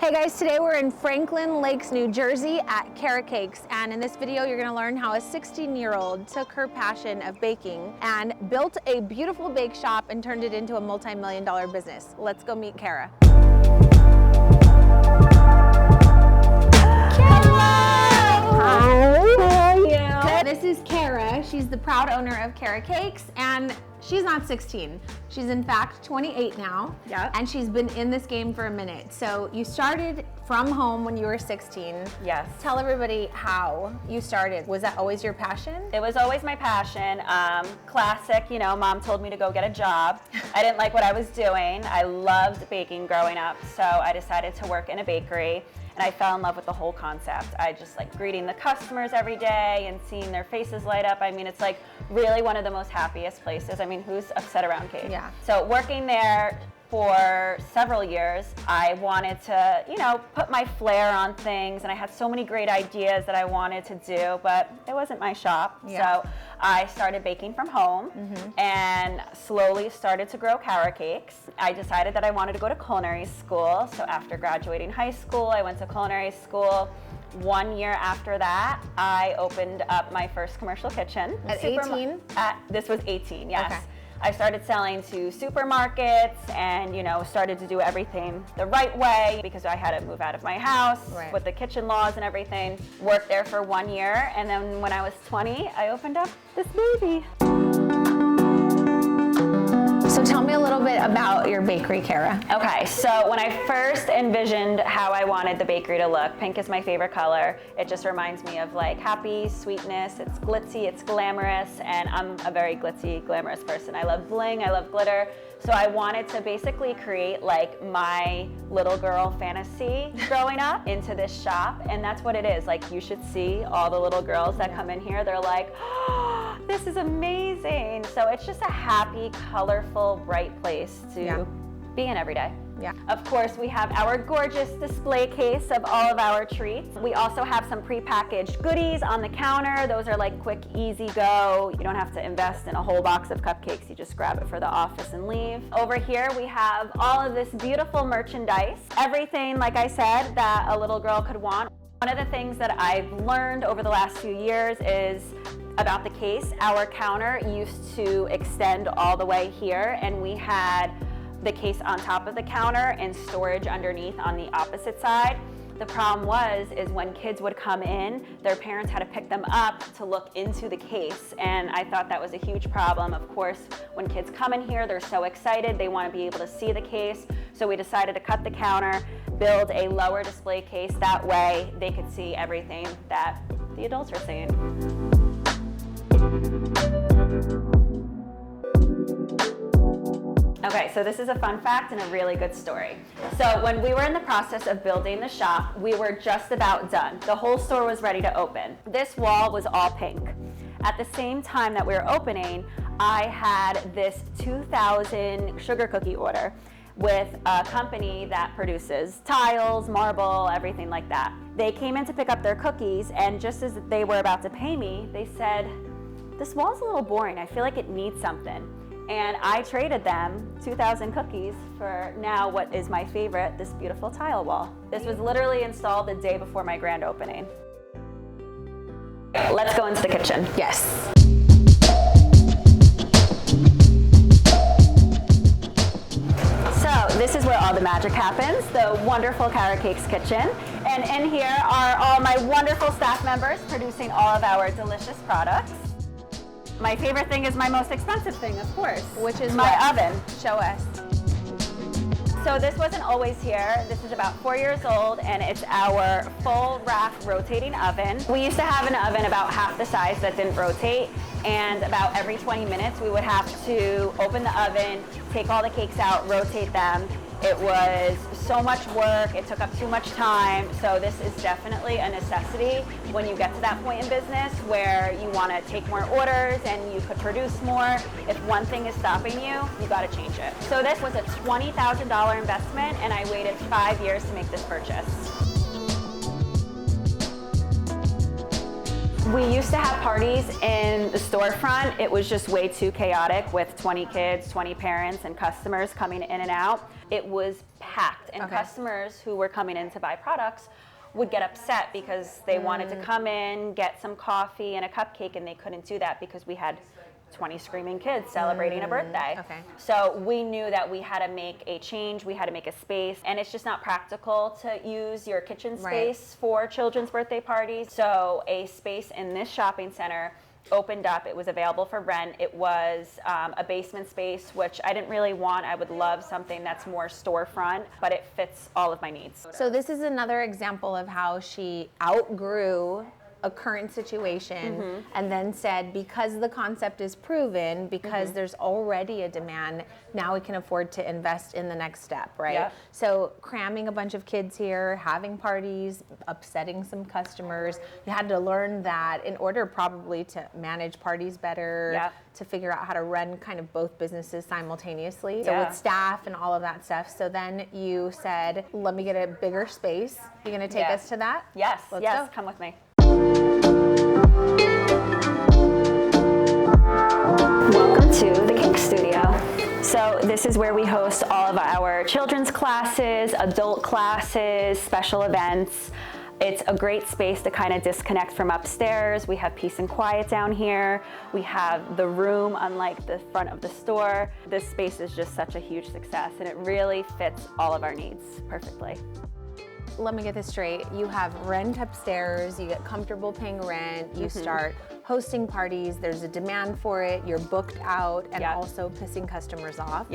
Hey guys, today we're in Franklin Lakes, New Jersey at Kara Cakes, and in this video you're gonna learn how a 16-year-old took her passion of baking and built a beautiful bake shop and turned it into a multi-million-dollar business. Let's go meet Kara. This is Kara. She's the proud owner of Kara Cakes, and she's not 16. She's in fact 28 now. Yeah. And she's been in this game for a minute. So you started from home when you were 16. Yes. Tell everybody how you started. Was that always your passion? It was always my passion. Classic, you know, mom told me to go get a job. I didn't like what I was doing. I loved baking growing up, so I decided to work in a bakery. And I fell in love with the whole concept. I just like greeting the customers every day and seeing their faces light up. I mean, it's like really one of the most happiest places. I mean, who's upset around cake? Yeah. So working there for several years, I wanted to, you know, put my flair on things, and I had so many great ideas that I wanted to do, but it wasn't my shop. Yeah. So I started baking from home and slowly started to grow Kara Cakes. I decided that I wanted to go to culinary school. So after graduating high school, I went to culinary school. 1 year after that, I opened up my first commercial kitchen. At 18? This was 18, yes. Okay. I started selling to supermarkets and, you know, started to do everything the right way because I had to move out of my house with the kitchen laws and everything. Worked there for 1 year, and then when I was 20, I opened up this baby. So tell me a little bit about your bakery, Kara. Okay, so when I first envisioned how I wanted the bakery to look, pink is my favorite color. It just reminds me of like happy, sweetness. It's glitzy, it's glamorous, and I'm a very glitzy, glamorous person. I love bling, I love glitter. So I wanted to basically create like my little girl fantasy growing up into this shop, and that's what it is. Like, you should see all the little girls that come in here. They're like, oh, this is amazing. So it's just a happy, colorful, bright place to be in every day. Yeah. Of course, we have our gorgeous display case of all of our treats. We also have some prepackaged goodies on the counter. Those are like quick, easy go. You don't have to invest in a whole box of cupcakes. You just grab it for the office and leave. Over here, we have all of this beautiful merchandise. Everything, like I said, that a little girl could want. One of the things that I've learned over the last few years is about the case. Our counter used to extend all the way here, and we had the case on top of the counter and storage underneath on the opposite side. The problem is when kids would come in, their parents had to pick them up to look into the case, and I thought that was a huge problem. Of course, when kids come in here, they're so excited, they want to be able to see the case, so we decided to cut the counter, build a lower display case, that way they could see everything that the adults are seeing. Okay, so this is a fun fact and a really good story. So when we were in the process of building the shop, we were just about done. The whole store was ready to open. This wall was all pink. At the same time that we were opening, I had this 2,000 sugar cookie order with a company that produces tiles, marble, everything like that. They came in to pick up their cookies, and just as they were about to pay me, they said, "This wall's a little boring. I feel like it needs something." And I traded them 2,000 cookies for now what is my favorite, this beautiful tile wall. This was literally installed the day before my grand opening. Let's go into the kitchen. Yes. So this is where all the magic happens, the wonderful Kara Cakes kitchen. And in here are all my wonderful staff members producing all of our delicious products. My favorite thing is my most expensive thing, of course. Which is my what? oven. Show us. So this wasn't always here. This is about 4 years old, and it's our full rack rotating oven. We used to have an oven about half the size that didn't rotate, and about every 20 minutes we would have to open the oven, take all the cakes out, rotate them. It was so much work, it took up too much time, so this is definitely a necessity when you get to that point in business where you want to take more orders and you could produce more. If one thing is stopping you, you got to change it. So this was a $20,000 investment, and I waited 5 years to make this purchase. We used to have parties in the storefront. It was just way too chaotic with 20 kids, 20 parents, and customers coming in and out. it was packed, and customers who were coming in to buy products would get upset because they wanted to come in, get some coffee and a cupcake, and they couldn't do that because we had 20 screaming kids celebrating a birthday. So we knew that we had to make a change, we had to make a space, and it's just not practical to use your kitchen space for children's birthday parties. So a space in this shopping center opened up. It was available for rent. It was a basement space, which I didn't really want. I would love something that's more storefront, but it fits all of my needs. So this is another example of how she outgrew a current situation and then said, because the concept is proven, because there's already a demand, now we can afford to invest in the next step, right? So cramming a bunch of kids here, having parties, upsetting some customers, you had to learn that in order probably to manage parties better, to figure out how to run kind of both businesses simultaneously, so with staff and all of that stuff. So then you said, let me get a bigger space. You're gonna take us to that? Yes, Let's go. come with me. Welcome to the Kakes studio. So this is where we host all of our children's classes, adult classes, special events. It's a great space to kind of disconnect from upstairs. We have peace and quiet down here. We have the room, unlike the front of the store. This space is just such a huge success, and it really fits all of our needs perfectly. Let me get this straight. You have rent upstairs, you get comfortable paying rent, you start hosting parties, there's a demand for it, you're booked out, and also pissing customers off.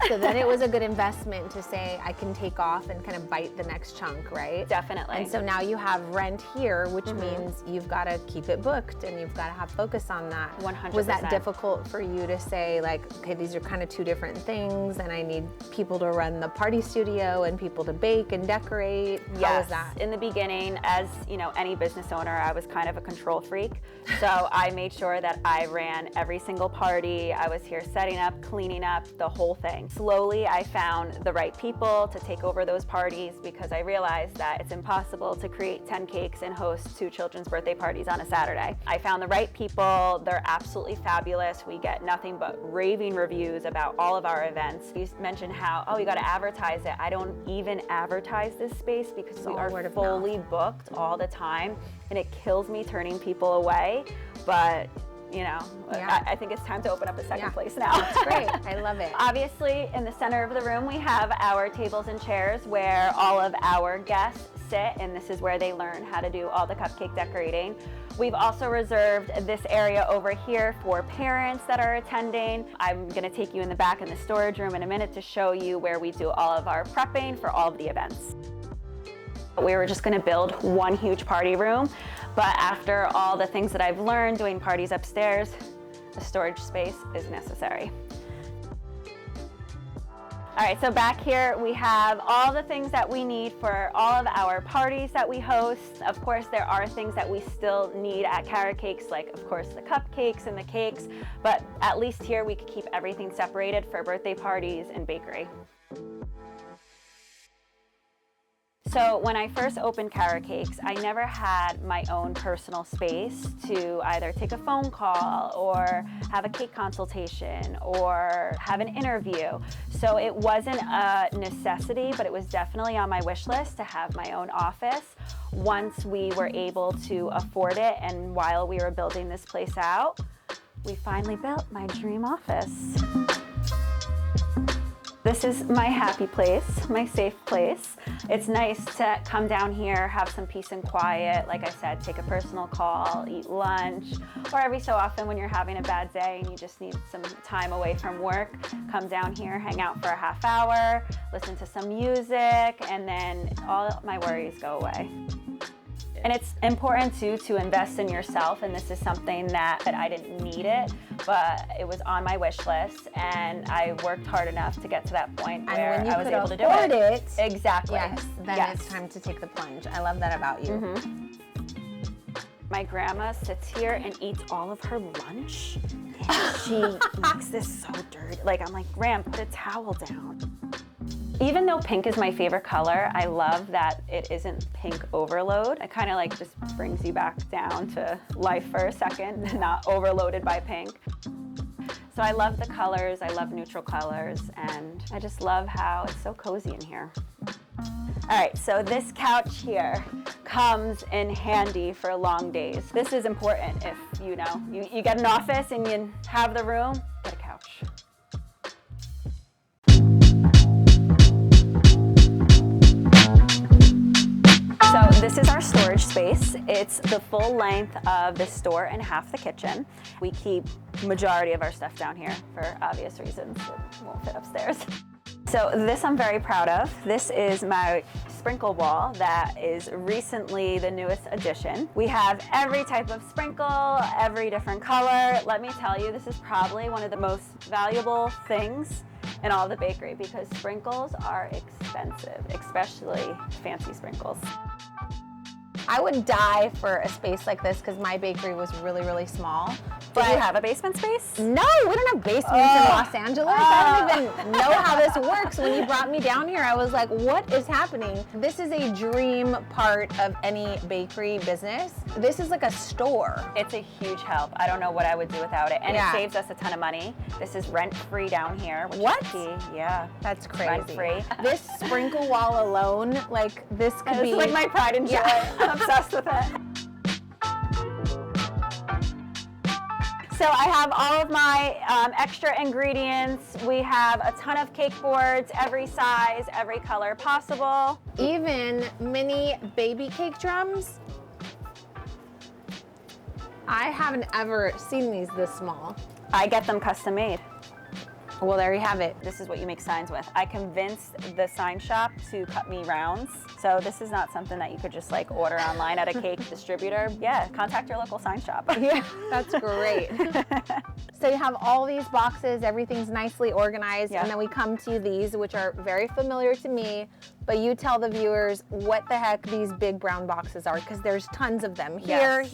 So then it was a good investment to say, I can take off and kind of bite the next chunk, right? Definitely. And so now you have rent here, which means you've got to keep it booked and you've got to have focus on that. 100%. Was that difficult for you to say, like, okay, these are kind of two different things, and I need people to run the party studio and people to bake and decorate? How was that? In the beginning, as you know, any business owner, I was kind of a control freak. So I made sure that I ran every single party. I was here setting up, cleaning up, the whole thing. Slowly, I found the right people to take over those parties because I realized that it's impossible to create 10 cakes and host 2 children's birthday parties on a Saturday. I found the right people. They're absolutely fabulous. We get nothing but raving reviews about all of our events. You mentioned how, oh, you got to advertise it. I don't even advertise this space because we are fully booked all the time, and it kills me turning people away. But you know, I think it's time to open up a second place now. That's great. I love it. Obviously, in the center of the room, we have our tables and chairs where all of our guests sit, and this is where they learn how to do all the cupcake decorating. We've also reserved this area over here for parents that are attending. I'm gonna take you in the back in the storage room in a minute to show you where we do all of our prepping for all of the events. We were just gonna build one huge party room, but after all the things that I've learned doing parties upstairs, a storage space is necessary. All right, so back here we have all the things that we need for all of our parties that we host. Of course, there are things that we still need at Kara Cakes, like of course the cupcakes and the cakes, but at least here we could keep everything separated for birthday parties and bakery. So when I first opened Kara Cakes, I never had my own personal space to either take a phone call or have a cake consultation or have an interview. So it wasn't a necessity, but it was definitely on my wish list to have my own office once we were able to afford it. And while we were building this place out, we finally built my dream office. This is my happy place, my safe place. It's nice to come down here, have some peace and quiet. Like I said, take a personal call, eat lunch, or every so often when you're having a bad day and you just need some time away from work, come down here, hang out for a half hour, listen to some music, and then all my worries go away. And it's important too to invest in yourself, and this is something that I didn't need it, but it was on my wish list, and I worked hard enough to get to that point where I was able to do it. Exactly. Yes, then it's time to take the plunge. I love that about you. My grandma sits here and eats all of her lunch, and she makes this so dirty. Like, I'm like, Gram, put a towel down. Even though pink is my favorite color, I love that it isn't pink overload. It kind of like just brings you back down to life for a second, not overloaded by pink. So I love the colors, I love neutral colors, and I just love how it's so cozy in here. All right, so this couch here comes in handy for long days. This is important if you get an office and you have the room, get a couch. So this is our storage space. It's the full length of the store and half the kitchen. We keep majority of our stuff down here for obvious reasons. It won't fit upstairs. So this I'm very proud of. This is my sprinkle wall that is recently the newest addition. We have every type of sprinkle, every different color. Let me tell you, this is probably one of the most valuable things in all the bakery because sprinkles are expensive, especially fancy sprinkles. I would die for a space like this because my bakery was really, really small. Do you have a basement space? No, we don't have basements in Los Angeles. I don't even know how this works. When you brought me down here, I was like, what is happening? This is a dream part of any bakery business. This is like a store. It's a huge help. I don't know what I would do without it. And it saves us a ton of money. This is rent-free down here, which is key. Yeah. That's crazy. Rent-free. This sprinkle wall alone, like this could be. It's like my pride and joy. I'm obsessed with it. So I have all of my extra ingredients. We have a ton of cake boards, every size, every color possible. Even mini baby cake drums. I haven't ever seen these this small. I get them custom made. Well, there you have it. This is what you make signs with. I convinced the sign shop to cut me rounds. So this is not something that you could just like order online at a cake distributor. Yeah, contact your local sign shop. Yeah, that's great. So you have all these boxes, everything's nicely organized, and then we come to these, which are very familiar to me, but you tell the viewers what the heck these big brown boxes are, because there's tons of them. Here,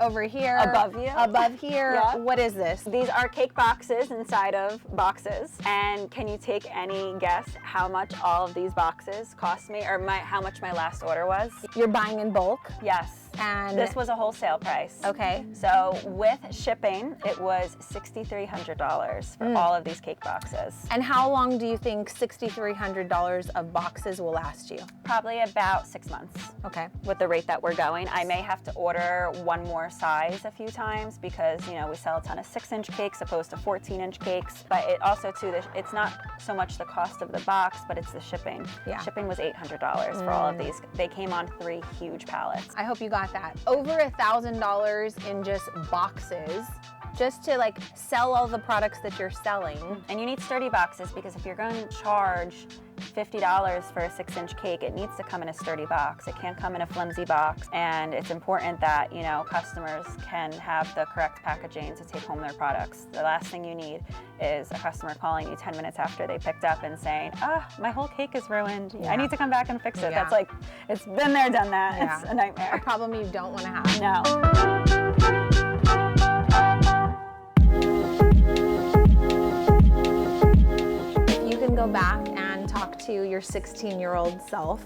over here. Above you. Above here. Yeah. What is this? These are cake boxes inside of boxes. And can you take any guess how much all of these boxes cost me, or how much my last order was? You're buying in bulk? Yes. And this was a wholesale price. Okay. So with shipping, it was $6,300 for all of these cake boxes. And how long do you think $6,300 of boxes will last you? Probably about 6 months. Okay. With the rate that we're going. I may have to order one more size a few times because, you know, we sell a ton of 6-inch cakes opposed to 14-inch cakes. But it also, too, it's not so much the cost of the box, but it's the shipping. Yeah. Shipping was $800 for all of these. They came on 3 huge pallets. I hope you got that. Over $1,000 in just boxes, just to like sell all the products that you're selling. And you need sturdy boxes because if you're going to charge $50 for a 6-inch cake, it needs to come in a sturdy box. It can't come in a flimsy box. And it's important that, you know, customers can have the correct packaging to take home their products. The last thing you need is a customer calling you 10 minutes after they picked up and saying, my whole cake is ruined. I need to come back and fix it. That's like, it's been there, done that. It's a nightmare. A problem you don't want to have. No. Go back and talk to your 16-year-old self,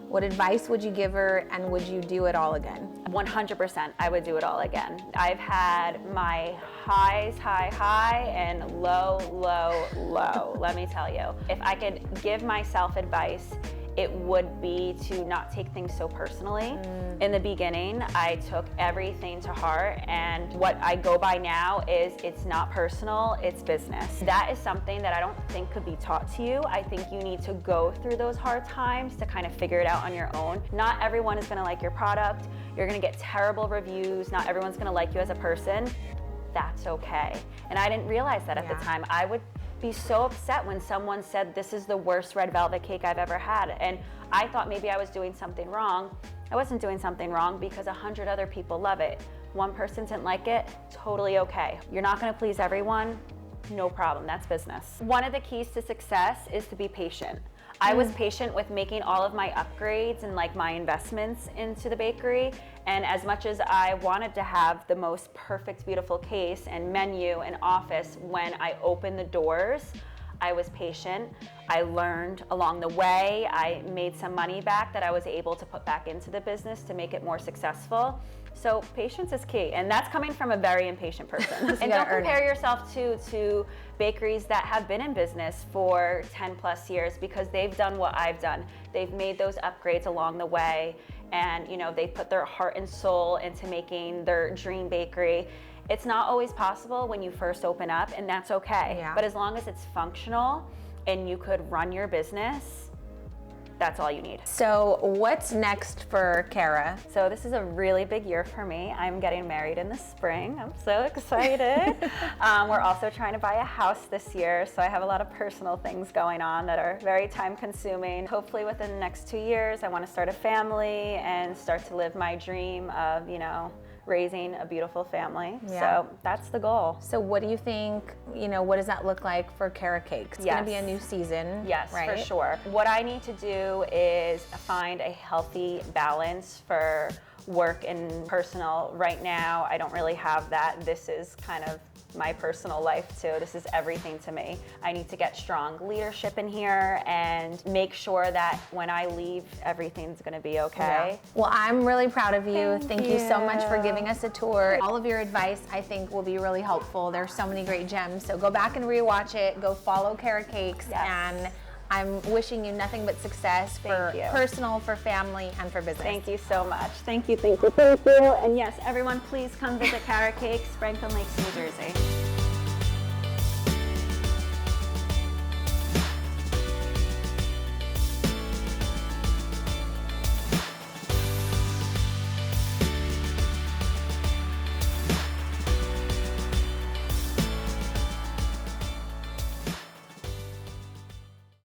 what advice would you give her, and would you do it all again? 100%, I would do it all again. I've had my highs, high, and low, low. Let me tell you. If I could give myself advice, it would be to not take things so personally. In the beginning, I took everything to heart, and what I go by now is it's not personal, it's business. That is something that I don't think could be taught to you. I think you need to go through those hard times to kind of figure it out on your own. Not everyone is gonna like your product. You're gonna get terrible reviews. Not everyone's gonna like you as a person. That's okay. And I didn't realize that at the time. I would be so upset when someone said, this is the worst red velvet cake I've ever had. And I thought maybe I was doing something wrong. I wasn't doing something wrong because 100 other people love it. One person didn't like it, totally okay. You're not gonna please everyone, no problem, that's business. One of the keys to success is to be patient. I was patient with making all of my upgrades and like my investments into the bakery. And as much as I wanted to have the most perfect, beautiful case and menu and office when I opened the doors, I was patient. I learned along the way. I made some money back that I was able to put back into the business to make it more successful. So patience is key, and that's coming from a very impatient person. And don't compare yourself to bakeries that have been in business for 10 plus years, because they've done what I've done. They've made those upgrades along the way, and you know, they put their heart and soul into making their dream bakery. It's not always possible when you first open up, and that's okay. Yeah. But as long as it's functional and you could run your business, that's all you need. So what's next for Kara? So this is a really big year for me. I'm getting married in the spring. I'm so excited. We're also trying to buy a house this year, so I have a lot of personal things going on that are very time consuming. Hopefully within the next 2 years, I want to start a family and start to live my dream of, you know, raising a beautiful family. Yeah. So that's the goal. So what do you think, you know, what does that look like for Kara Cakes? It's gonna be a new season. Yes, right? for sure. What I need to do is find a healthy balance for work and personal. Right now, I don't really have that. This is kind of my personal life too. This is everything to me. I need to get strong leadership in here and make sure that when I leave, everything's gonna be okay. Yeah. Well, I'm really proud of you. Thank you so much for you. giving us a tour. All of your advice, I think, will be really helpful. There's so many great gems. So go back and rewatch it. Go follow Kara Cakes. Yes. And I'm wishing you nothing but success for personal, for family, and for business. Thank you so much. Thank you, thank you, thank you. And yes, everyone, please come visit Kara Cakes, Franklin Lakes, New Jersey.